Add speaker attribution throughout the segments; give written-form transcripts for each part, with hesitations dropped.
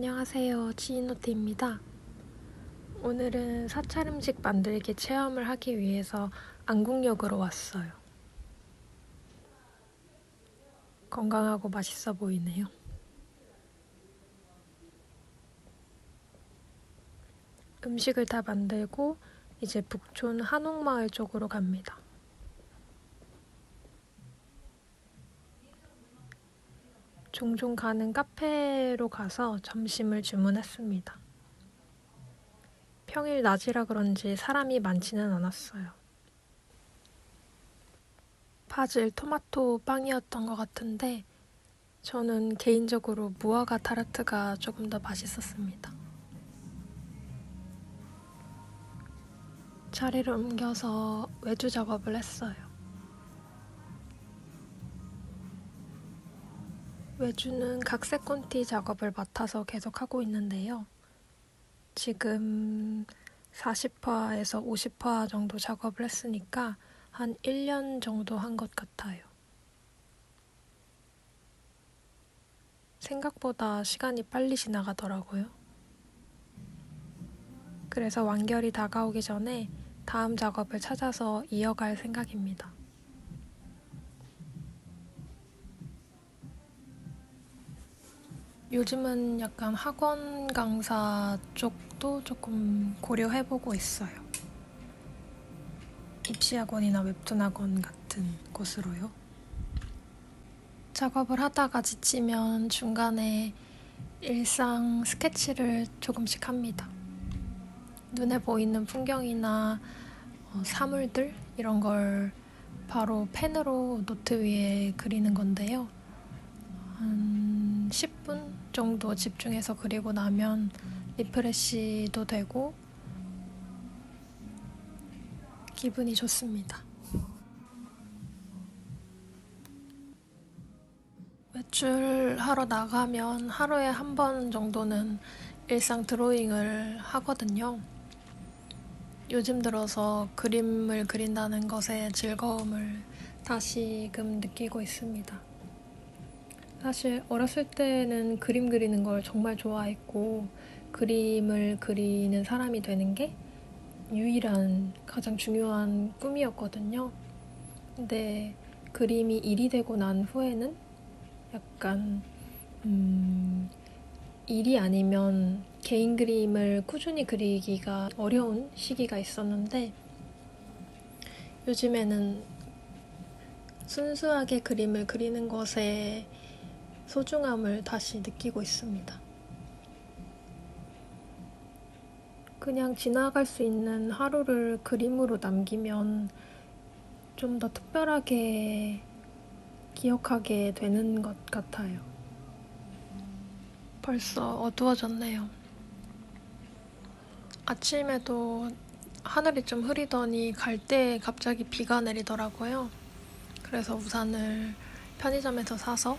Speaker 1: 안녕하세요. 지인노트입니다. 오늘은 사찰 음식 만들기 체험을 하기 위해서 안국역으로 왔어요. 건강하고 맛있어 보이네요. 음식을 다 만들고 이제 북촌 한옥마을 쪽으로 갑니다. 종종 가는 카페로 가서 점심을 주문했습니다. 평일 낮이라 그런지 사람이 많지는 않았어요. 바질 토마토 빵이었던 것 같은데 저는 개인적으로 무화과 타르트가 조금 더 맛있었습니다. 자리를 옮겨서 외주 작업을 했어요. 외주는 각색콘티 작업을 맡아서 계속 하고 있는데요. 지금 40화에서 50화 정도 작업을 했으니까 한 1년 정도 한 것 같아요. 생각보다 시간이 빨리 지나가더라고요. 그래서 완결이 다가오기 전에 다음 작업을 찾아서 이어갈 생각입니다. 요즘은 약간 학원 강사 쪽도 조금 고려해보고 있어요. 입시학원이나 웹툰학원 같은 곳으로요. 작업을 하다가 지치면 중간에 일상 스케치를 조금씩 합니다. 눈에 보이는 풍경이나 사물들 이런 걸 바로 펜으로 노트 위에 그리는 건데요. 한 10분 정도 집중해서 그리고 나면 리프레시도 되고 기분이 좋습니다. 외출하러 나가면 하루에 한 번 정도는 일상 드로잉을 하거든요. 요즘 들어서 그림을 그린다는 것의 즐거움을 다시금 느끼고 있습니다. 사실 어렸을 때는 그림 그리는 걸 정말 좋아했고 그림을 그리는 사람이 되는 게 유일한 가장 중요한 꿈이었거든요. 근데 그림이 일이 되고 난 후에는 약간 일이 아니면 개인 그림을 꾸준히 그리기가 어려운 시기가 있었는데 요즘에는 순수하게 그림을 그리는 것에 소중함을 다시 느끼고 있습니다. 그냥 지나갈 수 있는 하루를 그림으로 남기면 좀 더 특별하게 기억하게 되는 것 같아요. 벌써 어두워졌네요. 아침에도 하늘이 좀 흐리더니 갈 때 갑자기 비가 내리더라고요. 그래서 우산을 편의점에서 사서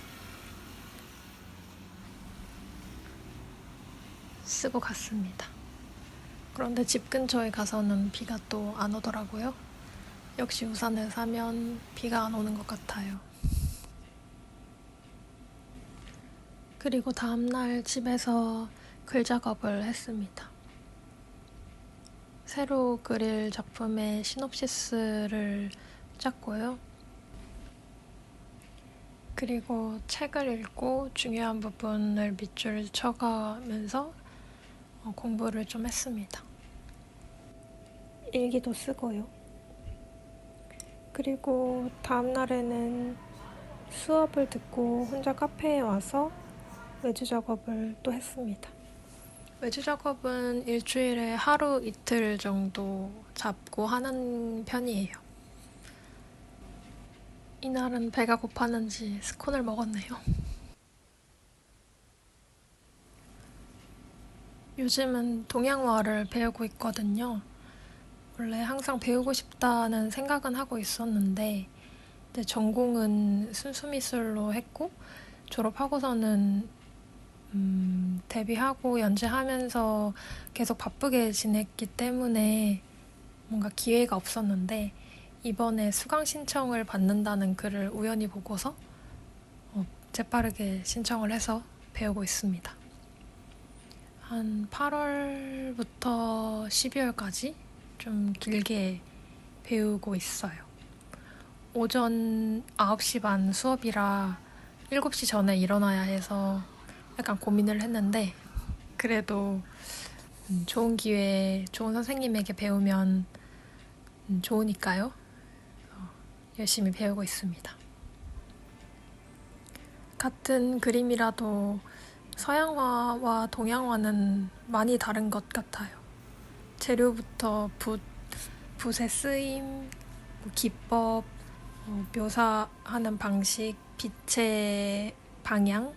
Speaker 1: 쓰고 갔습니다. 그런데 집 근처에 가서는 비가 또 안 오더라고요. 역시 우산을 사면 비가 안 오는 것 같아요. 그리고 다음날 집에서 글 작업을 했습니다. 새로 그릴 작품의 시놉시스를 짰고요. 그리고 책을 읽고 중요한 부분을 밑줄 쳐가면서 공부를 좀 했습니다. 일기도 쓰고요. 그리고 다음날에는 수업을 듣고 혼자 카페에 와서 외주 작업을 또 했습니다. 외주 작업은 일주일에 하루 이틀 정도 잡고 하는 편이에요. 이날은 배가 고팠는지 스콘을 먹었네요. 요즘은 동양화를 배우고 있거든요. 원래 항상 배우고 싶다는 생각은 하고 있었는데 전공은 순수미술로 했고 졸업하고서는 데뷔하고 연재하면서 계속 바쁘게 지냈기 때문에 뭔가 기회가 없었는데 이번에 수강 신청을 받는다는 글을 우연히 보고서 재빠르게 신청을 해서 배우고 있습니다. 한 8월부터 12월까지 좀 길게 배우고 있어요. 오전 9시 반 수업이라 7시 전에 일어나야 해서 약간 고민을 했는데 그래도 좋은 기회에 좋은 선생님에게 배우면 좋으니까요. 열심히 배우고 있습니다. 같은 그림이라도 서양화와 동양화는 많이 다른 것 같아요. 재료부터 붓의 쓰임, 기법, 묘사하는 방식, 빛의 방향,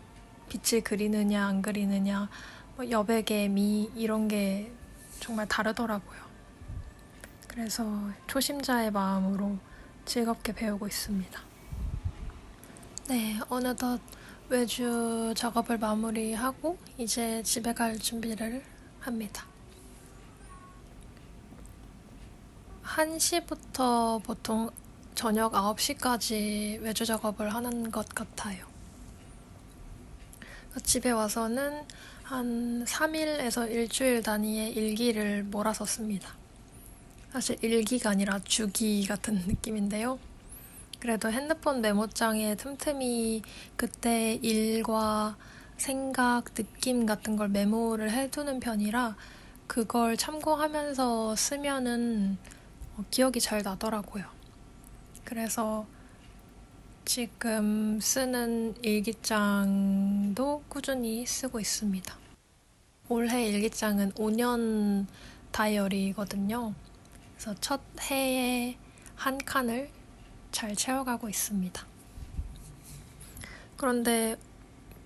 Speaker 1: 빛을 그리느냐 안 그리느냐, 여백의 미 이런 게 정말 다르더라고요. 그래서 초심자의 마음으로 즐겁게 배우고 있습니다. 네, 어느덧 외주 작업을 마무리하고 이제 집에 갈 준비를 합니다. 1시부터 보통 저녁 9시까지 외주 작업을 하는 것 같아요. 집에 와서는 한 3일에서 일주일 단위의 일기를 몰아서 씁니다. 사실 일기가 아니라 주기 같은 느낌인데요. 그래도 핸드폰 메모장에 틈틈이 그때 일과 생각, 느낌 같은 걸 메모를 해두는 편이라 그걸 참고하면서 쓰면은 기억이 잘 나더라고요. 그래서 지금 쓰는 일기장도 꾸준히 쓰고 있습니다. 올해 일기장은 5년 다이어리거든요. 그래서 첫 해에 한 칸을 잘 채워가고 있습니다. 그런데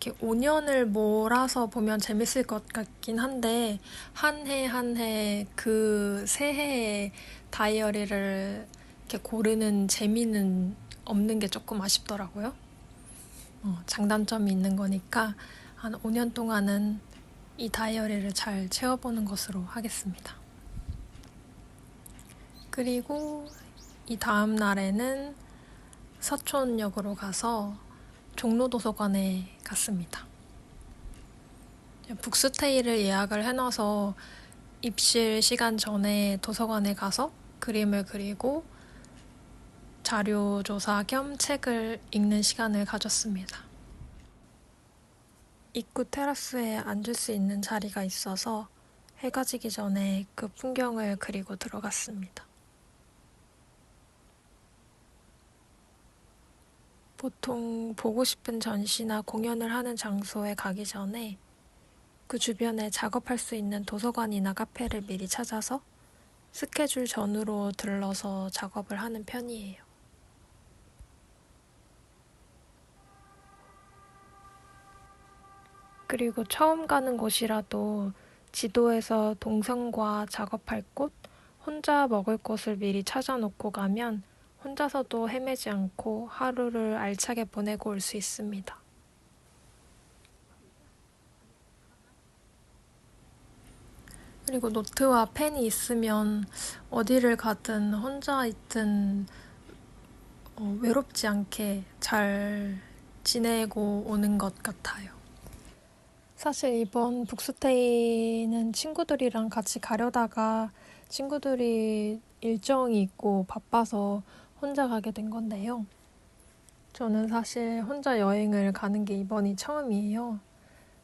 Speaker 1: 이렇게 5년을 몰아서 보면 재밌을 것 같긴 한데 한 해 한 해 그 새해의 다이어리를 이렇게 고르는 재미는 없는 게 조금 아쉽더라고요. 장단점이 있는 거니까 한 5년 동안은 이 다이어리를 잘 채워보는 것으로 하겠습니다. 그리고 이 다음 날에는 서촌역으로 가서 종로도서관에 갔습니다. 북스테이를 예약을 해놔서 입실 시간 전에 도서관에 가서 그림을 그리고 자료 조사 겸 책을 읽는 시간을 가졌습니다. 입구 테라스에 앉을 수 있는 자리가 있어서 해가 지기 전에 그 풍경을 그리고 들어갔습니다. 보통 보고 싶은 전시나 공연을 하는 장소에 가기 전에 그 주변에 작업할 수 있는 도서관이나 카페를 미리 찾아서 스케줄 전후로 들러서 작업을 하는 편이에요. 그리고 처음 가는 곳이라도 지도에서 동선과 작업할 곳, 혼자 먹을 곳을 미리 찾아놓고 가면 혼자서도 헤매지 않고 하루를 알차게 보내고 올 수 있습니다. 그리고 노트와 펜이 있으면 어디를 가든 혼자 있든 외롭지 않게 잘 지내고 오는 것 같아요. 사실 이번 북스테이는 친구들이랑 같이 가려다가 친구들이 일정이 있고 바빠서 혼자 가게 된 건데요. 저는 사실 혼자 여행을 가는 게 이번이 처음이에요.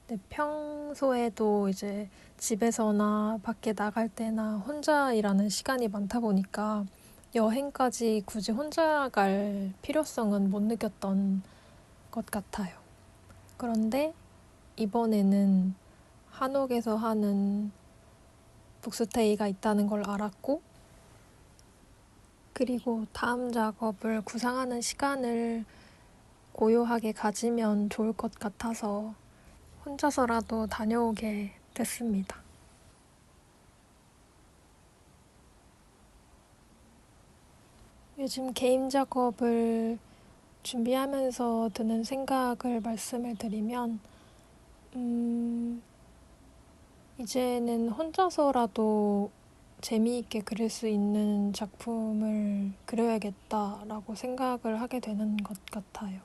Speaker 1: 근데 평소에도 이제 집에서나 밖에 나갈 때나 혼자 일하는 시간이 많다 보니까 여행까지 굳이 혼자 갈 필요성은 못 느꼈던 것 같아요. 그런데 이번에는 한옥에서 하는 북스테이가 있다는 걸 알았고, 그리고 다음 작업을 구상하는 시간을 고요하게 가지면 좋을 것 같아서 혼자서라도 다녀오게 됐습니다. 요즘 게임 작업을 준비하면서 드는 생각을 말씀을 드리면, 이제는 혼자서라도 재미있게 그릴 수 있는 작품을 그려야겠다라고 생각을 하게 되는 것 같아요.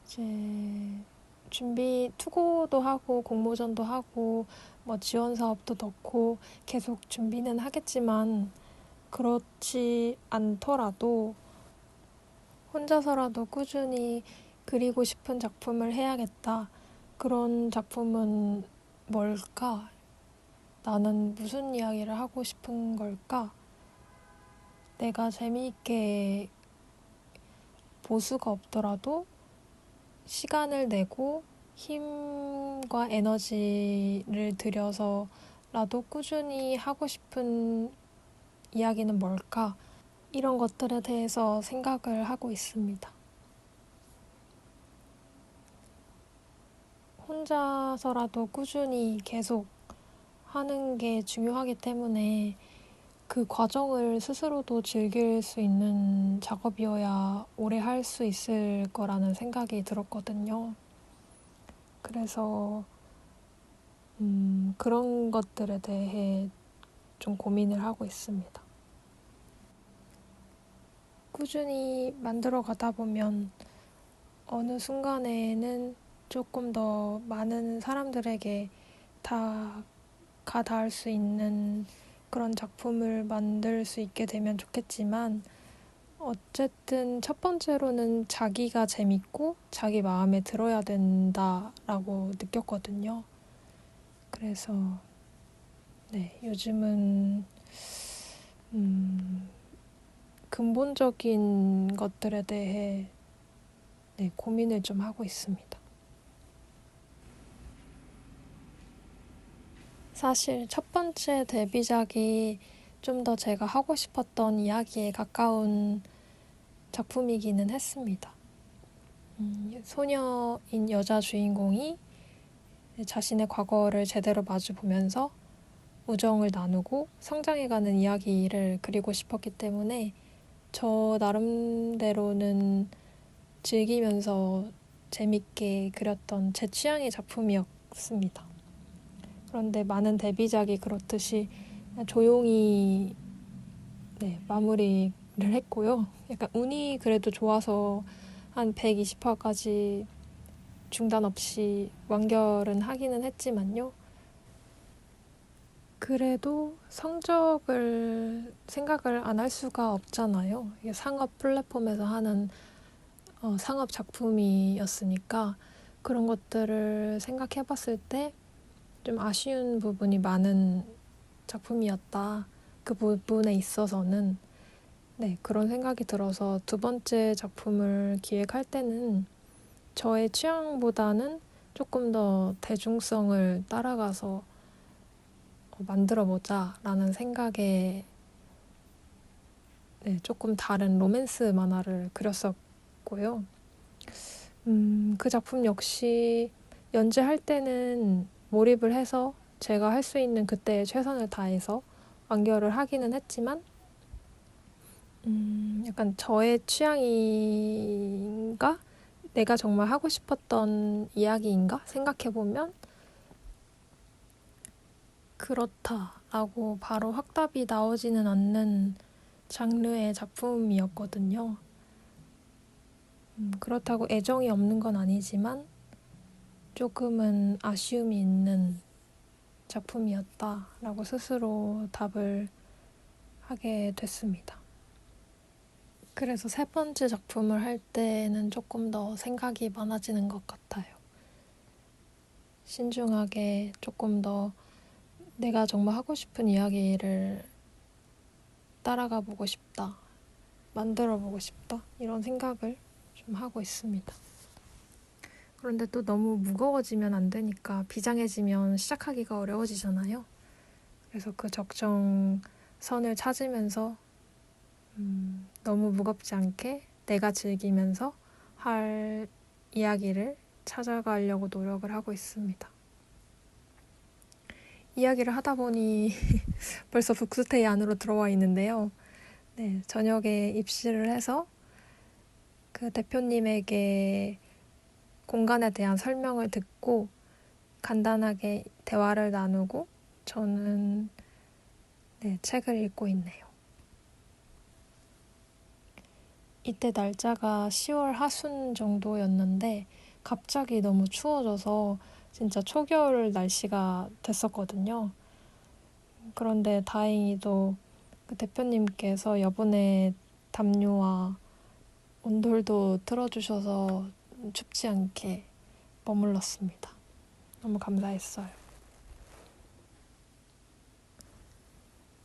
Speaker 1: 이제 투고도 하고 공모전도 하고 뭐 지원 사업도 넣고 계속 준비는 하겠지만 그렇지 않더라도 혼자서라도 꾸준히 그리고 싶은 작품을 해야겠다. 그런 작품은 뭘까? 나는 무슨 이야기를 하고 싶은 걸까? 내가 재미있게 보수가 없더라도 시간을 내고 힘과 에너지를 들여서라도 꾸준히 하고 싶은 이야기는 뭘까? 이런 것들에 대해서 생각을 하고 있습니다. 혼자서라도 꾸준히 계속 하는 게 중요하기 때문에 그 과정을 스스로도 즐길 수 있는 작업이어야 오래 할 수 있을 거라는 생각이 들었거든요. 그래서 그런 것들에 대해 좀 고민을 하고 있습니다. 꾸준히 만들어 가다 보면 어느 순간에는 조금 더 많은 사람들에게 닿을 수 있는 그런 작품을 만들 수 있게 되면 좋겠지만 어쨌든 첫 번째로는 자기가 재밌고 자기 마음에 들어야 된다라고 느꼈거든요. 그래서 네, 요즘은 근본적인 것들에 대해 고민을 좀 하고 있습니다. 사실 첫 번째 데뷔작이 좀 더 제가 하고 싶었던 이야기에 가까운 작품이기는 했습니다. 소녀인 여자 주인공이 자신의 과거를 제대로 마주보면서 우정을 나누고 성장해가는 이야기를 그리고 싶었기 때문에 저 나름대로는 즐기면서 재밌게 그렸던 제 취향의 작품이었습니다. 그런데 많은 데뷔작이 그렇듯이 조용히 마무리를 했고요. 약간 운이 그래도 좋아서 한 120화까지 중단 없이 완결은 하기는 했지만요. 그래도 성적을 생각을 안 할 수가 없잖아요. 이게 상업 플랫폼에서 하는 상업 작품이었으니까 그런 것들을 생각해 봤을 때 좀 아쉬운 부분이 많은 작품이었다. 그 부분에 있어서는 그런 생각이 들어서 두 번째 작품을 기획할 때는 저의 취향보다는 조금 더 대중성을 따라가서 만들어보자라는 생각에 조금 다른 로맨스 만화를 그렸었고요. 그 작품 역시 연재할 때는 몰입을 해서 제가 할 수 있는 그때의 최선을 다해서 완결을 하기는 했지만 약간 저의 취향인가? 내가 정말 하고 싶었던 이야기인가? 생각해보면 그렇다라고 바로 확답이 나오지는 않는 장르의 작품이었거든요. 그렇다고 애정이 없는 건 아니지만 조금은 아쉬움이 있는 작품이었다라고 스스로 답을 하게 됐습니다. 그래서 세 번째 작품을 할 때는 조금 더 생각이 많아지는 것 같아요. 신중하게 조금 더 내가 정말 하고 싶은 이야기를 따라가 보고 싶다, 만들어 보고 싶다, 이런 생각을 좀 하고 있습니다. 그런데 또 너무 무거워지면 안 되니까 비장해지면 시작하기가 어려워지잖아요. 그래서 그 적정선을 찾으면서 너무 무겁지 않게 내가 즐기면서 할 이야기를 찾아가려고 노력을 하고 있습니다. 이야기를 하다 보니 벌써 북스테이 안으로 들어와 있는데요. 저녁에 입시를 해서 그 대표님에게 공간에 대한 설명을 듣고 간단하게 대화를 나누고 저는 책을 읽고 있네요. 이때 날짜가 10월 하순 정도였는데 갑자기 너무 추워져서 진짜 초겨울 날씨가 됐었거든요. 그런데 다행히도 그 대표님께서 여분의 담요와 온돌도 틀어주셔서 춥지 않게 머물렀습니다. 너무 감사했어요.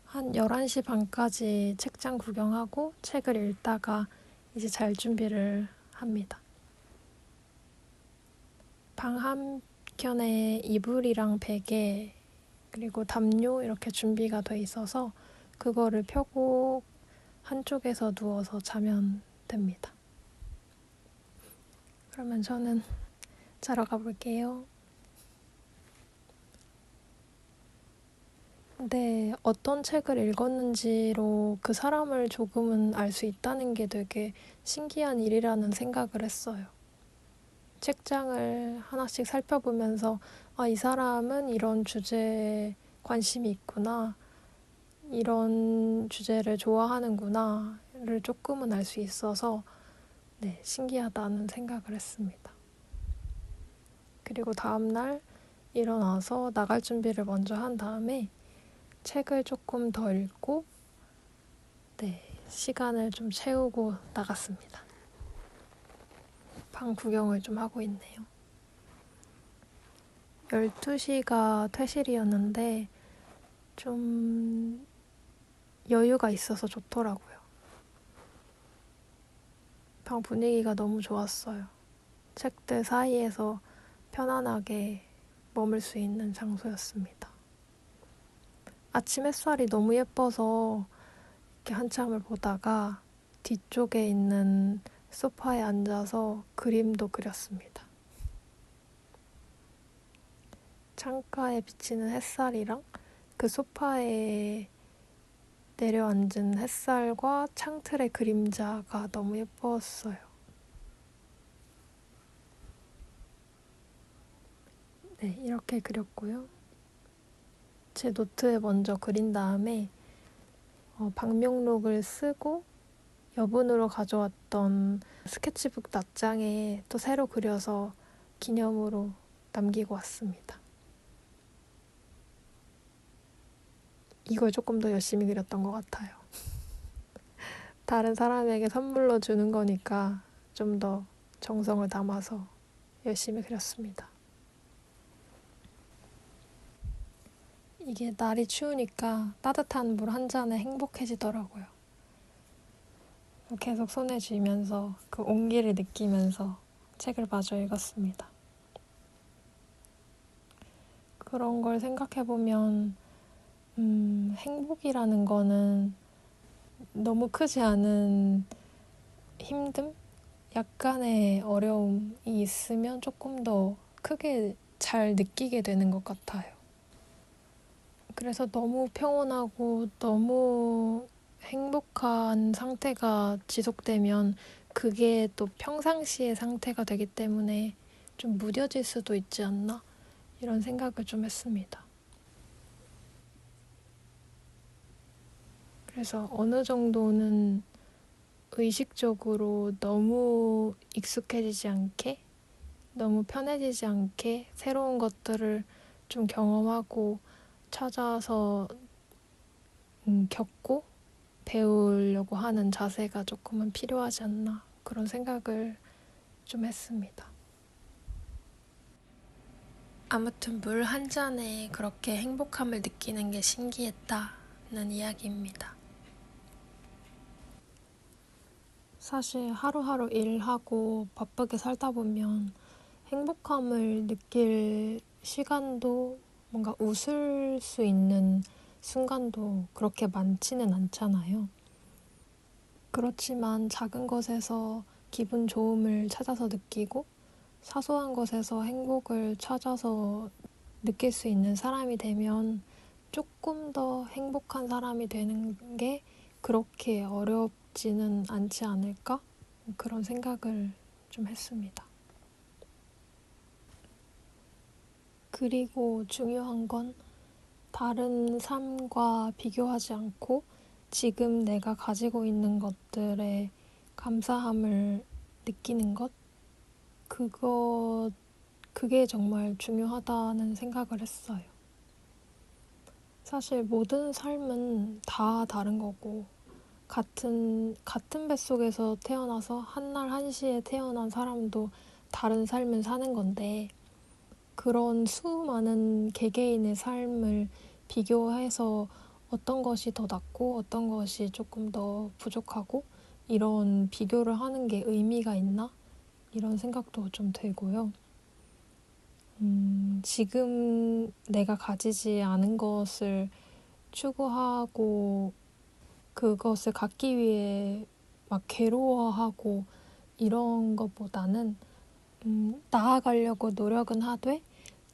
Speaker 1: 한 11시 반까지 책장 구경하고 책을 읽다가 이제 잘 준비를 합니다. 방 한켠에 이불이랑 베개 그리고 담요 이렇게 준비가 돼 있어서 그거를 펴고 한쪽에서 누워서 자면 됩니다. 그러면 저는 자러 가볼게요. 네, 어떤 책을 읽었는지로 그 사람을 조금은 알 수 있다는 게 되게 신기한 일이라는 생각을 했어요. 책장을 하나씩 살펴보면서 아, 이 사람은 이런 주제에 관심이 있구나. 이런 주제를 좋아하는구나를 조금은 알 수 있어서 네, 신기하다는 생각을 했습니다. 그리고 다음날 일어나서 나갈 준비를 먼저 한 다음에 책을 조금 더 읽고 네, 시간을 좀 채우고 나갔습니다. 방 구경을 좀 하고 있네요. 12시가 퇴실이었는데 좀 여유가 있어서 좋더라고요. 방 분위기가 너무 좋았어요. 책들 사이에서 편안하게 머물 수 있는 장소였습니다. 아침 햇살이 너무 예뻐서 이렇게 한참을 보다가 뒤쪽에 있는 소파에 앉아서 그림도 그렸습니다. 창가에 비치는 햇살이랑 그 소파에 내려앉은 햇살과 창틀의 그림자가 너무 예뻤어요. 네, 이렇게 그렸고요. 제 노트에 먼저 그린 다음에 방명록을 쓰고 여분으로 가져왔던 스케치북 낱장에 또 새로 그려서 기념으로 남기고 왔습니다. 이걸 조금 더 열심히 그렸던 것 같아요. 다른 사람에게 선물로 주는 거니까 좀 더 정성을 담아서 열심히 그렸습니다. 이게 날이 추우니까 따뜻한 물 한 잔에 행복해지더라고요. 계속 손에 쥐면서 그 온기를 느끼면서 책을 마저 읽었습니다. 그런 걸 생각해보면 행복이라는 거는 너무 크지 않은 힘듦? 약간의 어려움이 있으면 조금 더 크게 잘 느끼게 되는 것 같아요. 그래서 너무 평온하고 너무 행복한 상태가 지속되면 그게 또 평상시의 상태가 되기 때문에 좀 무뎌질 수도 있지 않나? 이런 생각을 좀 했습니다. 그래서 어느 정도는 의식적으로 너무 익숙해지지 않게, 너무 편해지지 않게 새로운 것들을 좀 경험하고 찾아서 겪고 배우려고 하는 자세가 조금은 필요하지 않나 그런 생각을 좀 했습니다. 아무튼 물 한 잔에 그렇게 행복함을 느끼는 게 신기했다는 이야기입니다. 사실 하루하루 일하고 바쁘게 살다 보면 행복함을 느낄 시간도 뭔가 웃을 수 있는 순간도 그렇게 많지는 않잖아요. 그렇지만 작은 것에서 기분 좋음을 찾아서 느끼고 사소한 것에서 행복을 찾아서 느낄 수 있는 사람이 되면 조금 더 행복한 사람이 되는 게 그렇게 어렵지는 않지 않을까? 그런 생각을 좀 했습니다. 그리고 중요한 건 다른 삶과 비교하지 않고 지금 내가 가지고 있는 것들에 감사함을 느끼는 것? 그게 정말 중요하다는 생각을 했어요. 사실 모든 삶은 다 다른 거고, 같은 뱃속에서 태어나서 한날 한시에 태어난 사람도 다른 삶을 사는 건데, 그런 수많은 개개인의 삶을 비교해서 어떤 것이 더 낫고 어떤 것이 조금 더 부족하고 이런 비교를 하는 게 의미가 있나? 이런 생각도 좀 들고요. 지금 내가 가지지 않은 것을 추구하고 그것을 갖기 위해 막 괴로워하고 이런 것보다는 나아가려고 노력은 하되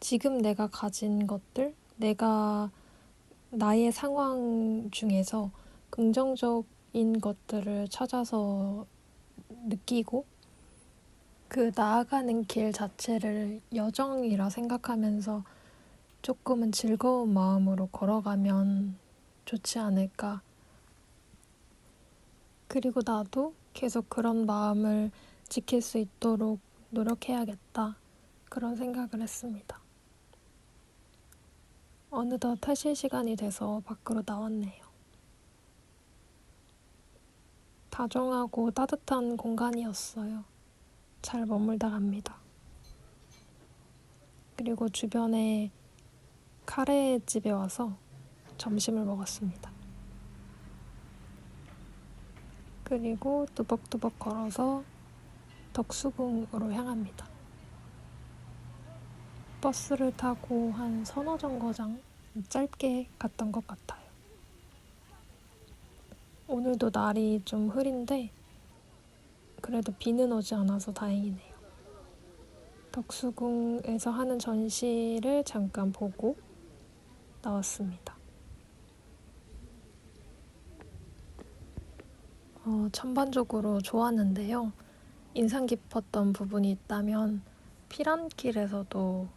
Speaker 1: 지금 내가 가진 것들, 나의 상황 중에서 긍정적인 것들을 찾아서 느끼고 그 나아가는 길 자체를 여정이라 생각하면서 조금은 즐거운 마음으로 걸어가면 좋지 않을까. 그리고 나도 계속 그런 마음을 지킬 수 있도록 노력해야겠다. 그런 생각을 했습니다. 어느덧 퇴실 시간이 돼서 밖으로 나왔네요. 다정하고 따뜻한 공간이었어요. 잘 머물다 갑니다. 그리고 주변에 카레집에 와서 점심을 먹었습니다. 그리고 뚜벅뚜벅 걸어서 덕수궁으로 향합니다. 버스를 타고 한 서너 정거장 짧게 갔던 것 같아요. 오늘도 날이 좀 흐린데 그래도 비는 오지 않아서 다행이네요. 덕수궁에서 하는 전시를 잠깐 보고 나왔습니다. 전반적으로 좋았는데요. 인상 깊었던 부분이 있다면 피란길에서도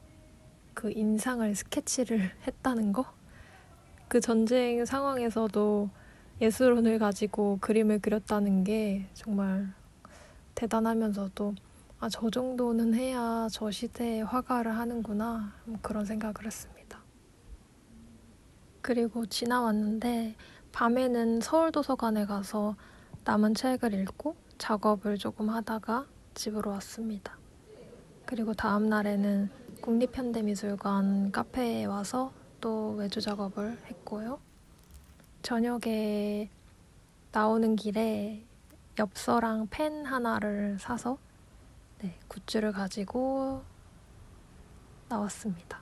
Speaker 1: 그 인상을 스케치를 했다는 거? 그 전쟁 상황에서도 예술혼을 가지고 그림을 그렸다는 게 정말 대단하면서도 저 정도는 해야 저 시대의 화가를 하는구나 그런 생각을 했습니다. 그리고 지나왔는데 밤에는 서울도서관에 가서 남은 책을 읽고 작업을 조금 하다가 집으로 왔습니다. 그리고 다음 날에는 국립현대미술관 카페에 와서 또 외주 작업을 했고요. 저녁에 나오는 길에 엽서랑 펜 하나를 사서 굿즈를 가지고 나왔습니다.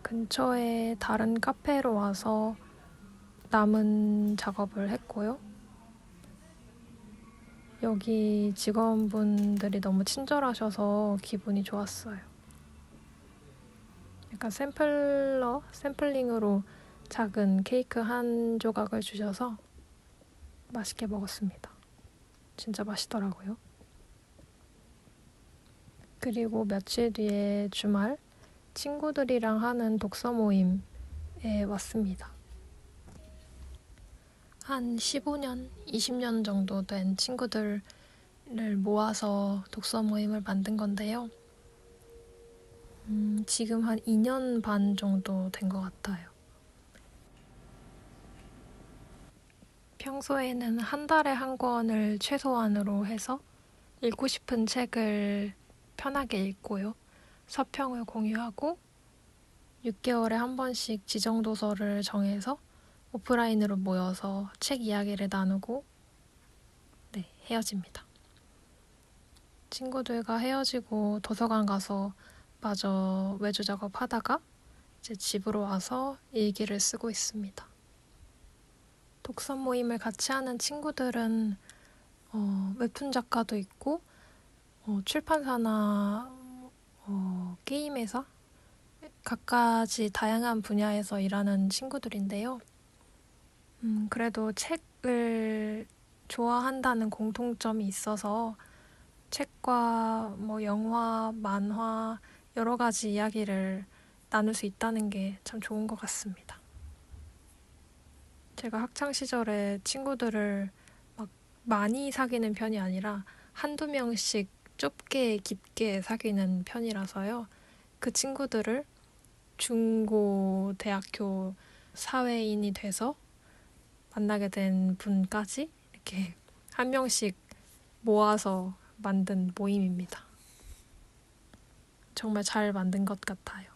Speaker 1: 근처에 다른 카페로 와서 남은 작업을 했고요. 여기 직원분들이 너무 친절하셔서 기분이 좋았어요. 약간 샘플링으로 작은 케이크 한 조각을 주셔서 맛있게 먹었습니다. 진짜 맛있더라고요. 그리고 며칠 뒤에 주말 친구들이랑 하는 독서 모임에 왔습니다. 한 15년, 20년 정도 된 친구들을 모아서 독서 모임을 만든 건데요. 지금 한 2년 반 정도 된 것 같아요. 평소에는 한 달에 한 권을 최소한으로 해서 읽고 싶은 책을 편하게 읽고요. 서평을 공유하고 6개월에 한 번씩 지정 도서를 정해서 오프라인으로 모여서 책 이야기를 나누고 헤어집니다. 친구들과 헤어지고 도서관 가서 마저 외주 작업하다가 이제 집으로 와서 일기를 쓰고 있습니다. 독서 모임을 같이 하는 친구들은 웹툰 작가도 있고 출판사나 게임 회사 각가지 다양한 분야에서 일하는 친구들인데요. 그래도 책을 좋아한다는 공통점이 있어서 책과 영화, 만화 여러 가지 이야기를 나눌 수 있다는 게 참 좋은 것 같습니다. 제가 학창 시절에 친구들을 막 많이 사귀는 편이 아니라 한두 명씩 좁게 깊게 사귀는 편이라서요. 그 친구들을 중고, 대학교 사회인이 돼서 만나게 된 분까지 이렇게 한 명씩 모아서 만든 모임입니다. 정말 잘 만든 것 같아요.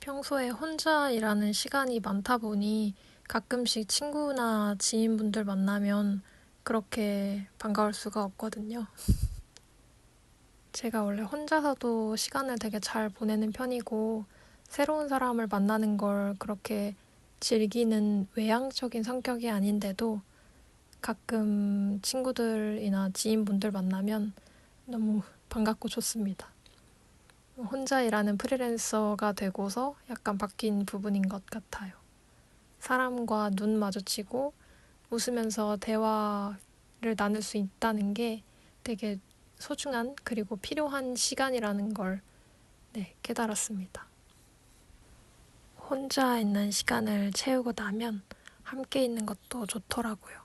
Speaker 1: 평소에 혼자 일하는 시간이 많다 보니 가끔씩 친구나 지인분들 만나면 그렇게 반가울 수가 없거든요. 제가 원래 혼자서도 시간을 되게 잘 보내는 편이고 새로운 사람을 만나는 걸 그렇게 즐기는 외향적인 성격이 아닌데도 가끔 친구들이나 지인분들 만나면 너무 반갑고 좋습니다. 혼자 일하는 프리랜서가 되고서 약간 바뀐 부분인 것 같아요. 사람과 눈 마주치고 웃으면서 대화를 나눌 수 있다는 게 되게 소중한 그리고 필요한 시간이라는 걸 깨달았습니다. 혼자 있는 시간을 채우고 나면 함께 있는 것도 좋더라고요.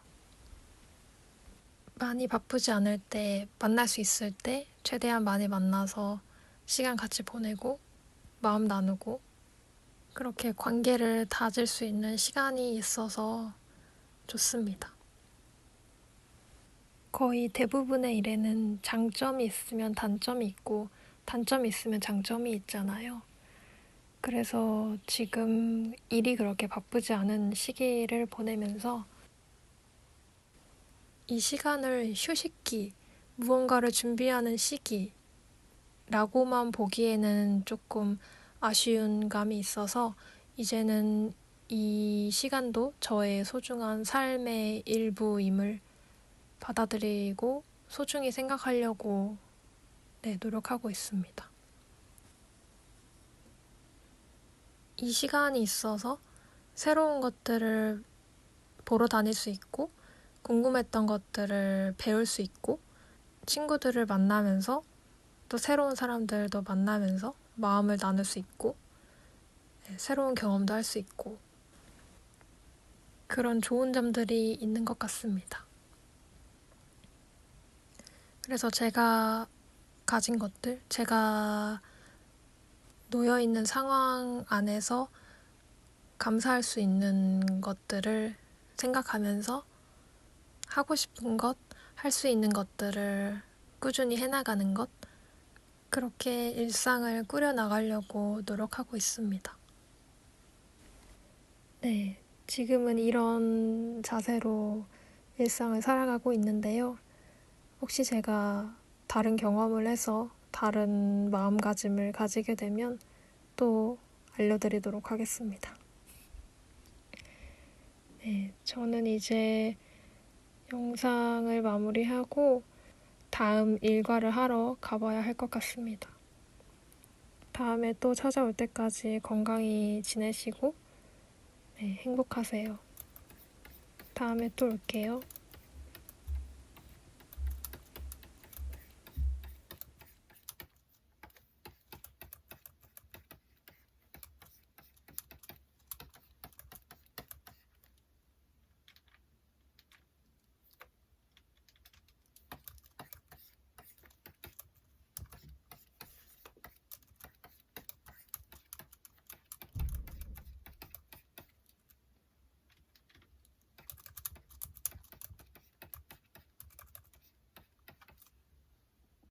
Speaker 1: 많이 바쁘지 않을 때, 만날 수 있을 때 최대한 많이 만나서 시간 같이 보내고 마음 나누고 그렇게 관계를 다질 수 있는 시간이 있어서 좋습니다. 거의 대부분의 일에는 장점이 있으면 단점이 있고 단점이 있으면 장점이 있잖아요. 그래서 지금 일이 그렇게 바쁘지 않은 시기를 보내면서 이 시간을 휴식기, 무언가를 준비하는 시기라고만 보기에는 조금 아쉬운 감이 있어서 이제는 이 시간도 저의 소중한 삶의 일부임을 받아들이고 소중히 생각하려고 노력하고 있습니다. 이 시간이 있어서 새로운 것들을 보러 다닐 수 있고 궁금했던 것들을 배울 수 있고 친구들을 만나면서 또 새로운 사람들도 만나면서 마음을 나눌 수 있고 새로운 경험도 할 수 있고 그런 좋은 점들이 있는 것 같습니다. 그래서 제가 가진 것들, 제가 놓여있는 상황 안에서 감사할 수 있는 것들을 생각하면서 하고 싶은 것, 할 수 있는 것들을 꾸준히 해나가는 것, 그렇게 일상을 꾸려나가려고 노력하고 있습니다. 네, 지금은 이런 자세로 일상을 살아가고 있는데요. 혹시 제가 다른 경험을 해서 다른 마음가짐을 가지게 되면 또 알려드리도록 하겠습니다. 네, 저는 이제 영상을 마무리하고 다음 일과를 하러 가봐야 할 것 같습니다. 다음에 또 찾아올 때까지 건강히 지내시고 행복하세요. 다음에 또 올게요.